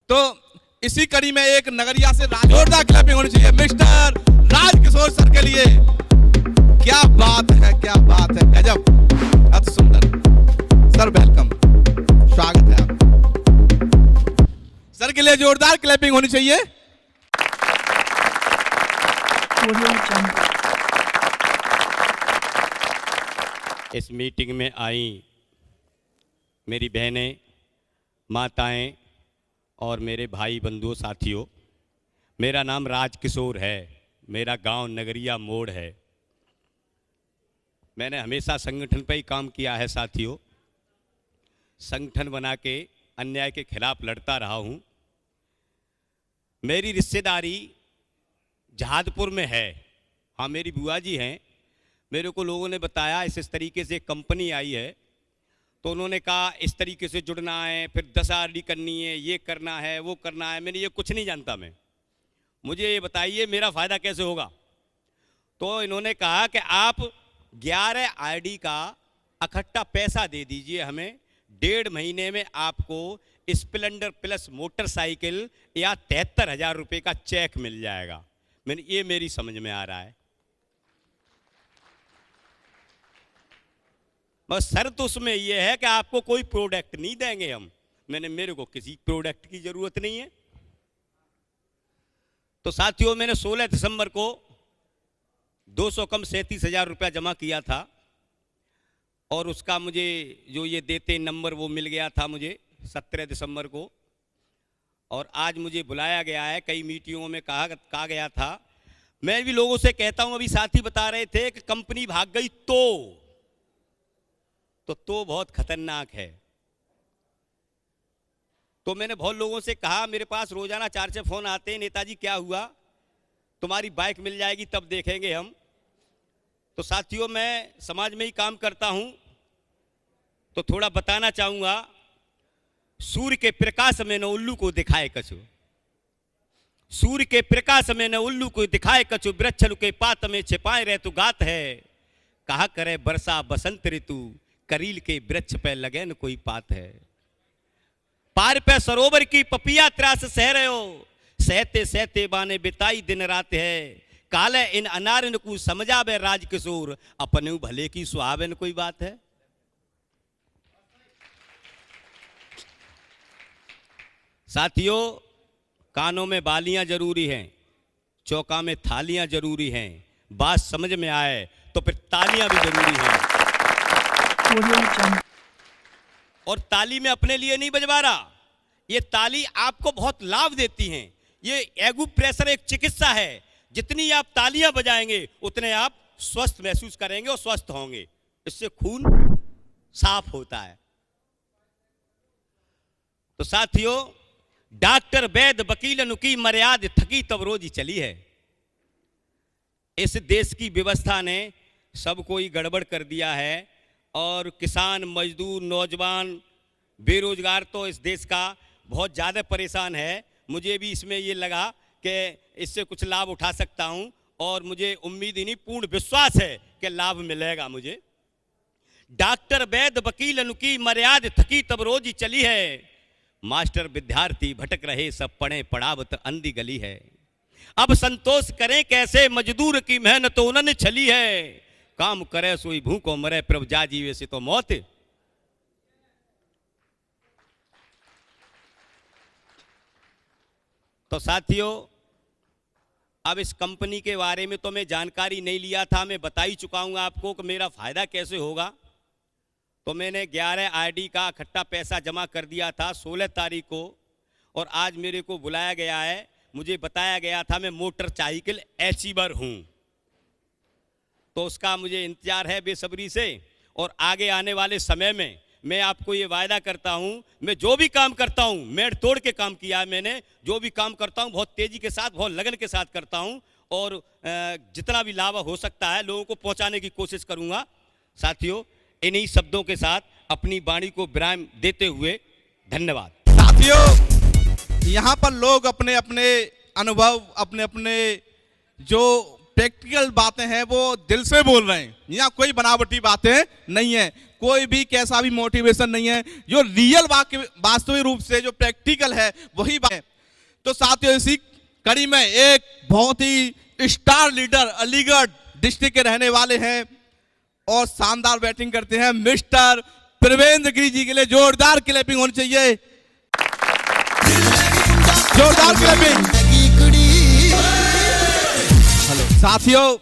तो इसी कड़ी में एक नगरिया से जोरदार क्लैपिंग होनी चाहिए मिस्टर राजकिशोर सर के लिए। क्या बात है, क्या बात है, गजब, अति सुंदर। सर वेलकम, स्वागत है आप। सर के लिए जोरदार क्लैपिंग होनी चाहिए। इस मीटिंग में आई मेरी बहनें, माताएं और मेरे भाई बंधुओं साथियों, मेरा नाम राजकिशोर है, मेरा गांव नगरिया मोड़ है। मैंने हमेशा संगठन पर ही काम किया है साथियों, संगठन बना के अन्याय के खिलाफ लड़ता रहा हूं। मेरी रिश्तेदारी जहादपुर में है। हाँ, मेरी बुआ जी हैं। मेरे को लोगों ने बताया इस तरीके से कंपनी आई है, तो उन्होंने कहा इस तरीके से जुड़ना है, फिर 10 RD करनी है, ये करना है, वो करना है। मैंने ये कुछ नहीं जानता मैं, मुझे ये बताइए मेरा फ़ायदा कैसे होगा। तो इन्होंने कहा कि आप 11 RD का इकट्ठा पैसा दे दीजिए हमें, 1.5 महीने में आपको स्प्लेंडर प्लस मोटरसाइकिल या 73,000 रुपये का चेक मिल जाएगा। मैंने ये मेरी समझ में आ रहा है। बस शर्त उसमें यह है कि आपको कोई प्रोडक्ट नहीं देंगे हम। मेरे को किसी प्रोडक्ट की जरूरत नहीं है। तो साथियों, मैंने 16 दिसंबर को 200 कम 37,000 रुपया जमा किया था, और उसका मुझे जो ये देते नंबर वो मिल गया था मुझे 17 दिसंबर को। और आज मुझे बुलाया गया है, कई मीटिंगों में कहा गया था। मैं भी लोगों से कहता हूं, अभी साथी बता रहे थे कि कंपनी भाग गई तो बहुत खतरनाक है। तो मैंने बहुत लोगों से कहा, मेरे पास रोजाना 4-6 फोन आते हैं, नेताजी क्या हुआ, तुम्हारी बाइक मिल जाएगी तब देखेंगे हम। तो साथियों, मैं समाज में ही काम करता हूं, तो थोड़ा बताना चाहूंगा। सूर्य के प्रकाश में न उल्लू को दिखाए कछु, सूर्य के प्रकाश में न उल्लू को दिखाए कछु, वृक्ष के पात में छिपाए रह तू गात है। कहा करे वर्षा बसंत ऋतु, करील के वृक्ष पे लगे न कोई पात है। पार पे सरोवर की पपिया त्रास सह रहे हो, सहते सहते बाने बिताई दिन रात है। काले इन अनारन को समझावे राजकिशोर, अपने भले की सुहावे न कोई बात है। साथियों, कानों में बालियां जरूरी हैं, चौका में थालियां जरूरी हैं। बात समझ में आए तो फिर तालियां भी जरूरी हैं। और ताली में अपने लिए नहीं बजवा रहा, ये ताली आपको बहुत लाभ देती हैं। ये एक्यूप्रेशर एक चिकित्सा है, जितनी आप तालियां बजाएंगे उतने आप स्वस्थ महसूस करेंगे और स्वस्थ होंगे। इससे खून साफ होता है। तो साथियों, डॉक्टर वैद्य वकीलन की मर्याद थकी तब रोजी चली है। इस देश की व्यवस्था ने सब कोई गड़बड़ कर दिया है, और किसान, मजदूर, नौजवान, बेरोजगार तो इस देश का बहुत ज़्यादा परेशान है। मुझे भी इसमें ये लगा कि इससे कुछ लाभ उठा सकता हूं, और मुझे उम्मीद ही नहीं, पूर्ण विश्वास है कि लाभ मिलेगा मुझे। डॉक्टर वैद्य वकील की मर्याद थकी तब रोजी चली है, मास्टर विद्यार्थी भटक रहे सब पढ़े पढ़ावत अंधी गली है। अब संतोष करें कैसे, मजदूर की मेहनत उन्होंने छली है। काम करे सोई भूखो मरे, प्रभु जा जीवे से तो मौत। तो साथियों, अब इस कंपनी के बारे में तो मैं जानकारी नहीं लिया था, मैं बता ही चुका हूं आपको कि मेरा फायदा कैसे होगा। तो मैंने 11 RD का इकट्ठा पैसा जमा कर दिया था 16 तारीख को, और आज मेरे को बुलाया गया है। मुझे बताया गया था मैं मोटरसाइकिल अचीवर हूं, तो उसका मुझे इंतजार है बेसब्री से। और आगे आने वाले समय में मैं आपको ये वायदा करता हूं, मैं जो भी काम करता हूं, मेड़ तोड़ के काम किया है मैंने। जो भी काम करता हूं बहुत तेजी के साथ, बहुत लगन के साथ करता हूं, और जितना भी लाभ हो सकता है लोगों को पहुंचाने की कोशिश करूंगा। साथियों, इन्हीं शब्दों के साथ अपनी वाणी को विराम देते हुए धन्यवाद। साथियों, यहाँ पर लोग अपने अपने अनुभव, अपने अपने जो प्रैक्टिकल बातें हैं वो दिल से बोल रहे हैं, यहाँ कोई बनावटी बातें नहीं है, कोई भी कैसा भी मोटिवेशन नहीं है, जो रियल वास्तविक रूप से जो प्रैक्टिकल है वही बात है। तो साथियों इसी कड़ी में एक बहुत ही स्टार लीडर अलीगढ़ डिस्ट्रिक्ट के रहने वाले हैं और शानदार बैटिंग करते हैं मिस्टर प्रवेंद्र गिरी जी के लिए जोरदार क्लैपिंग होनी चाहिए, जोरदार क्लैपिंग। साथियों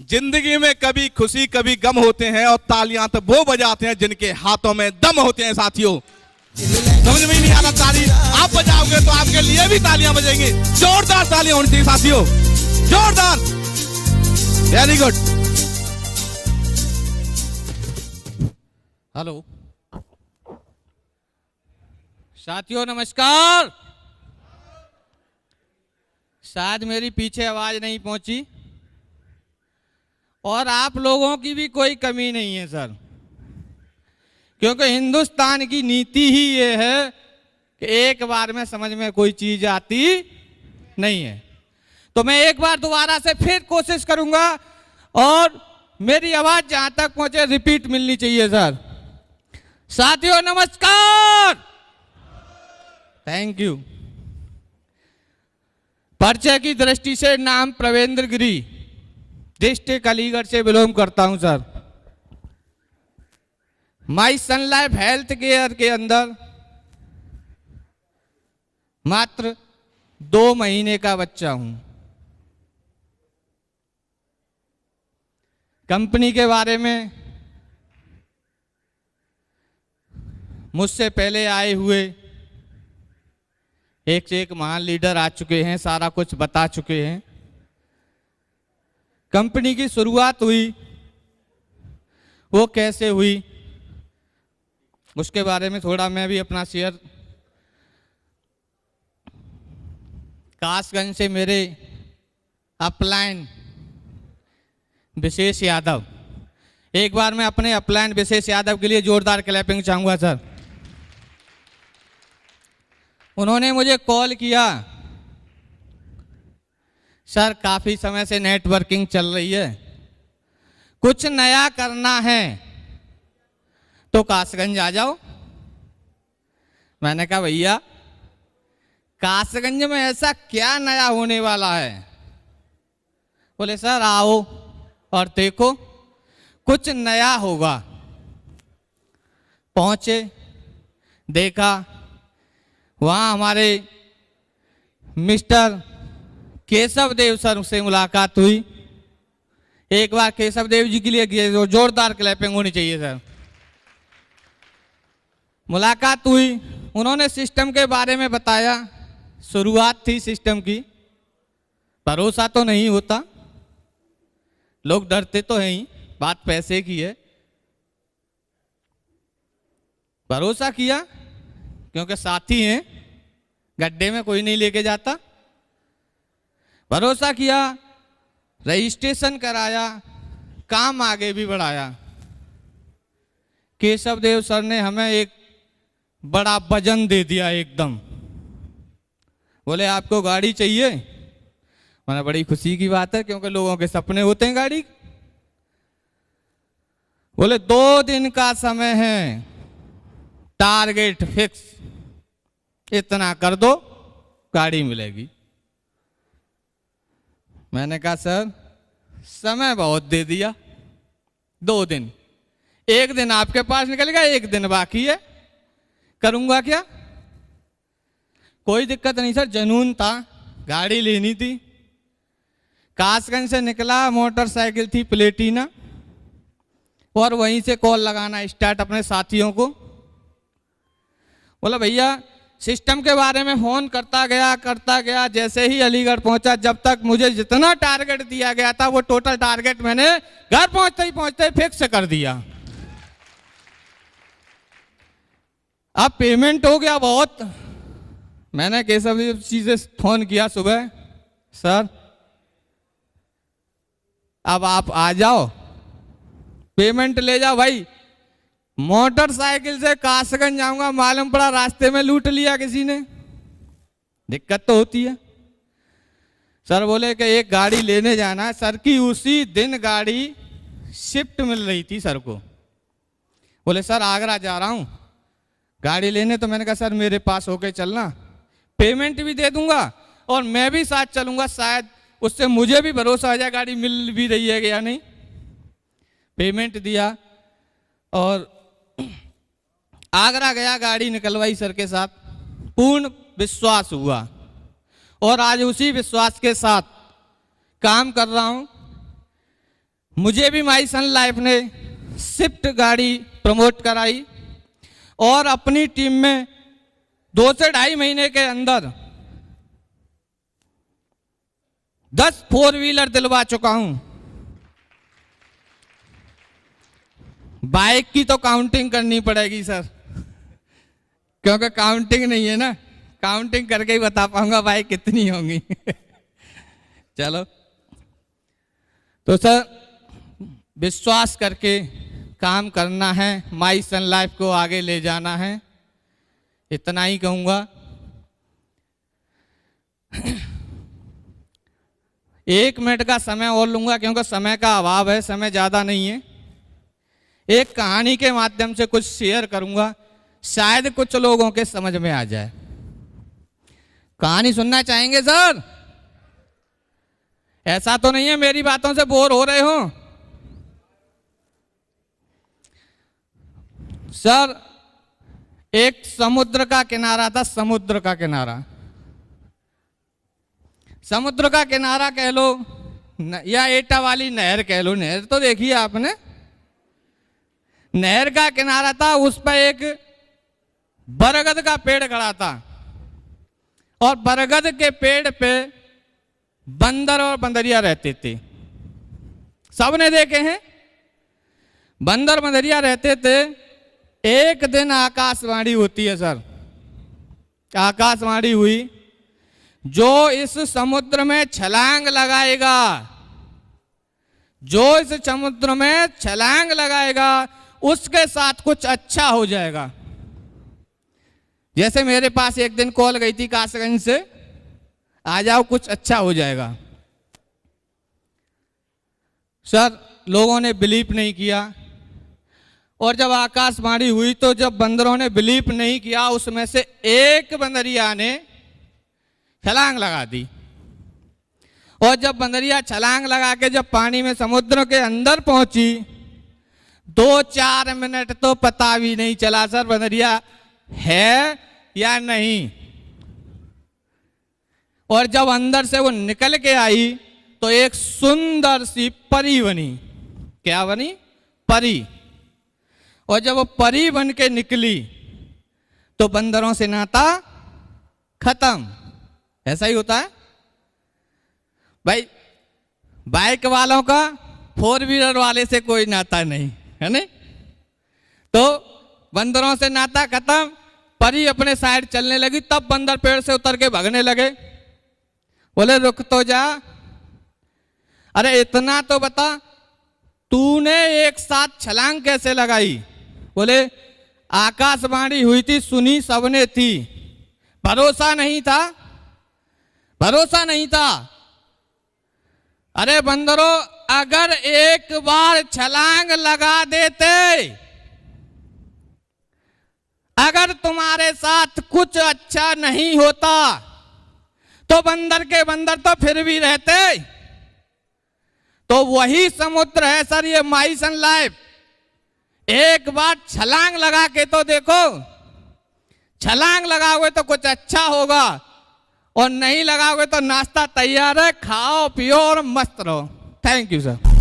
जिंदगी में कभी खुशी कभी गम होते हैं और तालियां तो वो बजाते हैं जिनके हाथों में दम होते हैं। साथियों समझ में ही नहीं आ रहा, ताली आप बजाओगे तो आपके लिए भी तालियां बजेंगी, जोरदार तालियां होनी चाहिए साथियों, जोरदार, वेरी गुड। हेलो साथियों नमस्कार। शायद मेरी पीछे आवाज नहीं पहुंची और आप लोगों की भी कोई कमी नहीं है सर, क्योंकि हिंदुस्तान की नीति ही ये है कि एक बार में समझ में कोई चीज आती नहीं है। तो मैं एक बार दोबारा से फिर कोशिश करूंगा और मेरी आवाज जहां तक पहुंचे रिपीट मिलनी चाहिए सर। साथियों नमस्कार, थैंक यू। परिचय की दृष्टि से नाम प्रवेंद्र गिरी, डिस्ट्रिक्ट अलीगढ़ से बिलोंग करता हूं सर। माई सन लाइफ हेल्थ केयर के अंदर मात्र 2 महीने का बच्चा हूं। कंपनी के बारे में मुझसे पहले आए हुए एक से एक महान लीडर आ चुके हैं, सारा कुछ बता चुके हैं। कंपनी की शुरुआत हुई वो कैसे हुई उसके बारे में थोड़ा मैं भी अपना शेयर। कासगंज से मेरे अपलाइन विशेष यादव, एक बार मैं अपने अपलाइन विशेष यादव के लिए जोरदार क्लैपिंग चाहूंगा सर। उन्होंने मुझे कॉल किया, सर काफी समय से नेटवर्किंग चल रही है, कुछ नया करना है तो कासगंज आ जाओ। मैंने कहा भैया कासगंज में ऐसा क्या नया होने वाला है? बोले सर आओ और देखो कुछ नया होगा। पहुंचे, देखा, वहां हमारे मिस्टर केशव देव सर से मुलाकात हुई। एक बार केशव देव जी के लिए जोरदार क्लैपिंग होनी चाहिए सर। मुलाकात हुई, उन्होंने सिस्टम के बारे में बताया। शुरुआत थी सिस्टम की, भरोसा तो नहीं होता, लोग डरते तो हैं ही, बात पैसे की है। भरोसा किया क्योंकि साथी हैं, गड्ढे में कोई नहीं लेके जाता। भरोसा किया, रजिस्ट्रेशन कराया, काम आगे भी बढ़ाया। केशव देव सर ने हमें एक बड़ा वजन दे दिया एकदम। बोले आपको गाड़ी चाहिए? मैंने बड़ी खुशी की बात है क्योंकि लोगों के सपने होते हैं गाड़ी। बोले 2 दिन का समय है, टारगेट फिक्स, इतना कर दो गाड़ी मिलेगी। मैंने कहा सर समय बहुत दे दिया, 2 दिन, 1 दिन आपके पास निकल गया, 1 दिन बाकी है, करूंगा क्या? कोई दिक्कत नहीं सर, जुनून था, गाड़ी लेनी थी। कासगंज से निकला, मोटरसाइकिल थी प्लेटिना, और वहीं से कॉल लगाना स्टार्ट अपने साथियों को। बोला भैया सिस्टम के बारे में फोन करता गया। जैसे ही अलीगढ़ पहुंचा, जब तक मुझे जितना टारगेट दिया गया था वो टोटल टारगेट मैंने घर पहुंचते ही फिक्स कर दिया। अब पेमेंट हो गया बहुत। मैंने केशव जी से फोन किया सुबह, सर अब आप आ जाओ, पेमेंट ले जाओ। भाई मोटरसाइकिल से कासगंज जाऊंगा, मालूम पड़ा रास्ते में लूट लिया किसी ने, दिक्कत तो होती है। सर बोले कि एक गाड़ी लेने जाना है। सर की उसी दिन गाड़ी शिफ्ट मिल रही थी सर को। बोले सर आगरा जा रहा हूँ गाड़ी लेने। तो मैंने कहा सर मेरे पास होके चलना, पेमेंट भी दे दूंगा और मैं भी साथ चलूंगा, शायद उससे मुझे भी भरोसा आ जाए गाड़ी मिल भी रही है या नहीं। पेमेंट दिया और आगरा गया, गाड़ी निकलवाई सर के साथ, पूर्ण विश्वास हुआ और आज उसी विश्वास के साथ काम कर रहा हूं। मुझे भी माई सन लाइफ ने स्विफ्ट गाड़ी प्रमोट कराई और अपनी टीम में 2 से 2.5 महीने के अंदर 10 4 व्हीलर दिलवा चुका हूं। बाइक की तो काउंटिंग करनी पड़ेगी सर, क्योंकि काउंटिंग नहीं है ना, काउंटिंग करके ही बता पाऊंगा बाइक कितनी होंगी। चलो तो सर विश्वास करके काम करना है, माई सन लाइफ को आगे ले जाना है, इतना ही कहूंगा। 1 मिनट का समय और लूंगा क्योंकि समय का अभाव है, समय ज्यादा नहीं है। एक कहानी के माध्यम से कुछ शेयर करूंगा, शायद कुछ लोगों के समझ में आ जाए। कहानी सुनना चाहेंगे सर? ऐसा तो नहीं है मेरी बातों से बोर हो रहे हो? सर एक समुद्र का किनारा था, समुद्र का किनारा, समुद्र का किनारा कह लो या एटा वाली नहर कह लो, नहर तो देखिए आपने, नहर का किनारा था, उस पर एक बरगद का पेड़ खड़ा था और बरगद के पेड़ पे बंदर और बंदरिया रहते थे। सबने देखे हैं बंदर बंदरिया रहते थे। एक दिन आकाशवाणी होती है सर, आकाशवाणी हुई, जो इस समुद्र में छलांग लगाएगा, जो इस समुद्र में छलांग लगाएगा उसके साथ कुछ अच्छा हो जाएगा। जैसे मेरे पास एक दिन कॉल गई थी कासगंज से, आ जाओ कुछ अच्छा हो जाएगा। सर लोगों ने बिलीव नहीं किया और जब आकाशवाणी हुई तो जब बंदरों ने बिलीव नहीं किया, उसमें से एक बंदरिया ने छलांग लगा दी और जब बंदरिया छलांग लगा के जब पानी में समुद्र के अंदर पहुंची, 2-4 मिनट तो पता भी नहीं चला सर बंदरिया है या नहीं। और जब अंदर से वो निकल के आई तो एक सुंदर सी परी बनी। क्या बनी? परी। और जब वो परी बन के निकली तो बंदरों से नाता खत्म। ऐसा ही होता है भाई, बाइक वालों का 4 व्हीलर वाले से कोई नाता नहीं है नहीं। तो बंदरों से नाता खत्म, परी अपने साइड चलने लगी, तब बंदर पेड़ से उतर के भागने लगे। बोले रुक तो जा, अरे इतना तो बता तूने एक साथ छलांग कैसे लगाई? बोले आकाशवाणी हुई थी, सुनी सबने थी, भरोसा नहीं था, भरोसा नहीं था। अरे बंदरों अगर एक बार छलांग लगा देते, अगर तुम्हारे साथ कुछ अच्छा नहीं होता तो बंदर के बंदर तो फिर भी रहते। तो वही समुद्र है सर ये माई सन लाइफ। एक बार छलांग लगा के तो देखो, छलांग लगाओगे तो कुछ अच्छा होगा और नहीं लगाओगे तो नाश्ता तैयार है, खाओ पियो और मस्त रहो। Thank you sir.